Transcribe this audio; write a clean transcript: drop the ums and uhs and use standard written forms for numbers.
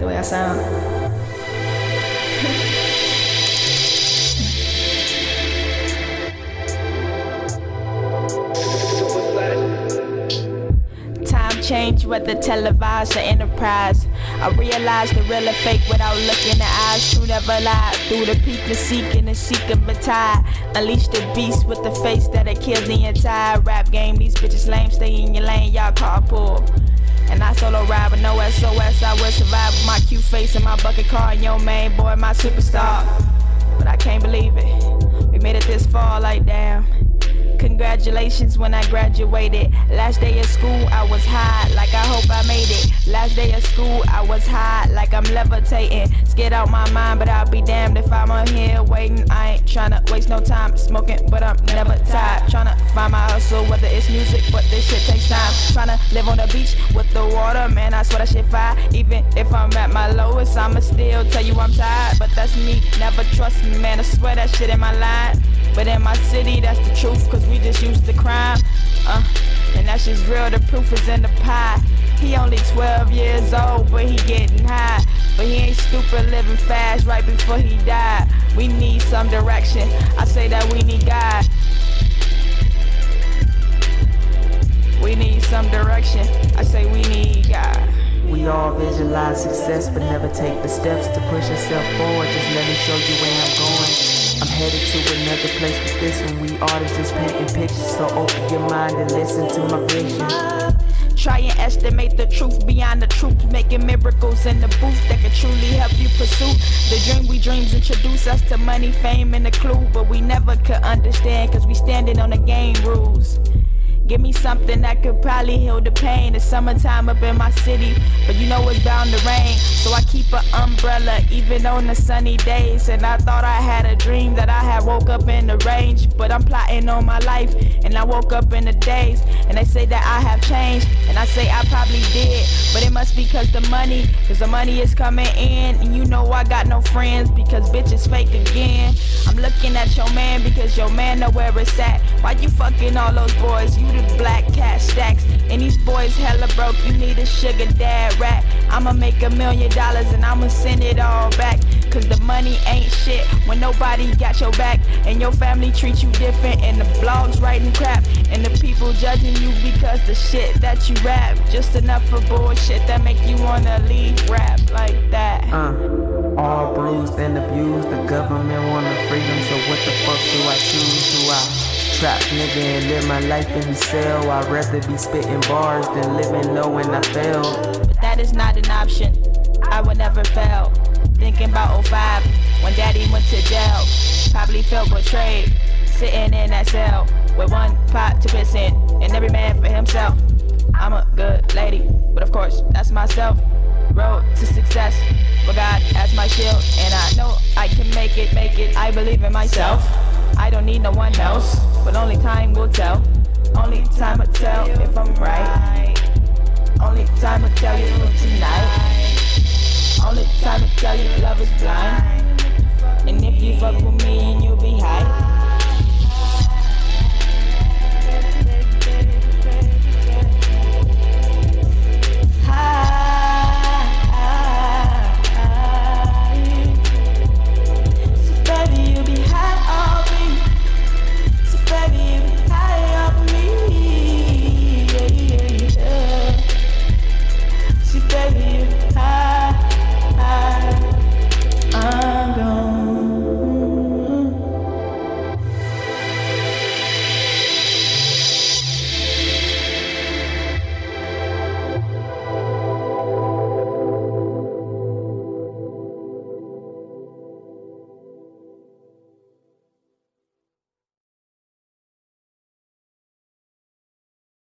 the way I sound. Time change, whether televised or enterprise. I realize the real or fake without looking in the eyes. True never lie. Through the peak of seeking and seeking but tired. Unleash the beast with the face that'll kill the entire rap game. These bitches lame, stay in your lane, y'all carpool. And I solo ride with no SOS. I will survive with my cute face and my bucket car and your main boy, my superstar. But I can't believe it. We made it this far, like damn. Congratulations when I graduated. Last day of school, I was high, like I hope I made it. Last day of school, I was high, like I'm levitating. Scared out my mind, but I'll be damned if I'm on here waiting. I ain't tryna waste no time smoking, but I'm never tired. Tryna find my hustle, whether it's music, but this shit takes time. Tryna live on the beach with the water, man, I swear that shit fire. Even if I'm at my lowest, I'ma still tell you I'm tired. But that's me, never trust me, man, I swear that shit in my line. But in my city, that's the truth, cause we just used to crime. And that's just real, the proof is in the pie. He only 12 years old, but he getting high. But he ain't stupid, living fast right before he died. We need some direction, I say that we need God. We need some direction, I say we need God. We all visualize success, but never take the steps to push yourself forward. Just let me show you where I'm going. I'm headed to another place with this one. We artists just painting pictures, so open your mind and listen to my vision. Try and estimate the truth beyond the truth, making miracles in the booth that can truly help you pursue the dream. We dreams introduce us to money, fame, and the clue, but we never could understand, cause we standing on the game rules. Give me something that could probably heal the pain. It's summertime up in my city, but you know it's bound to rain. So I keep an umbrella even on the sunny days. And I thought I had a dream that I had woke up in the range. But I'm plotting on my life, and I woke up in the days. And they say that I have changed, and I say I probably did. But it must be cause the money is coming in. And you know I got no friends, because bitches fake again. I'm looking at your man, because your man know where it's at. Why you fucking all those boys? You the black cat stacks. And these boys hella broke, you need a sugar dad rap. I'ma make $1 million and I'ma send it all back. Cause the money ain't shit when nobody got your back. And your family treats you different, and the blogs writing crap. And the people judging you because the shit that you rap. Just enough for bullshit that make you wanna leave rap like that. All bruised and abused, the government want our freedom. So what the fuck do I choose? Do I trap nigga and live my life in the cell? I'd rather be spitting bars than living low when I fail. But that is not an option, I would never fail. Thinking about 05, when daddy went to jail. Probably felt betrayed, sitting in that cell with one pot to piss in, and every man for himself. I'm a good lady, but of course, that's myself. Road to success, with God as my shield. And I know I can make it, I believe in myself. I don't need no one else, but only time will tell. Only time will tell if I'm right. Only time will tell you tonight. Only time will tell you love is blind. And if you fuck with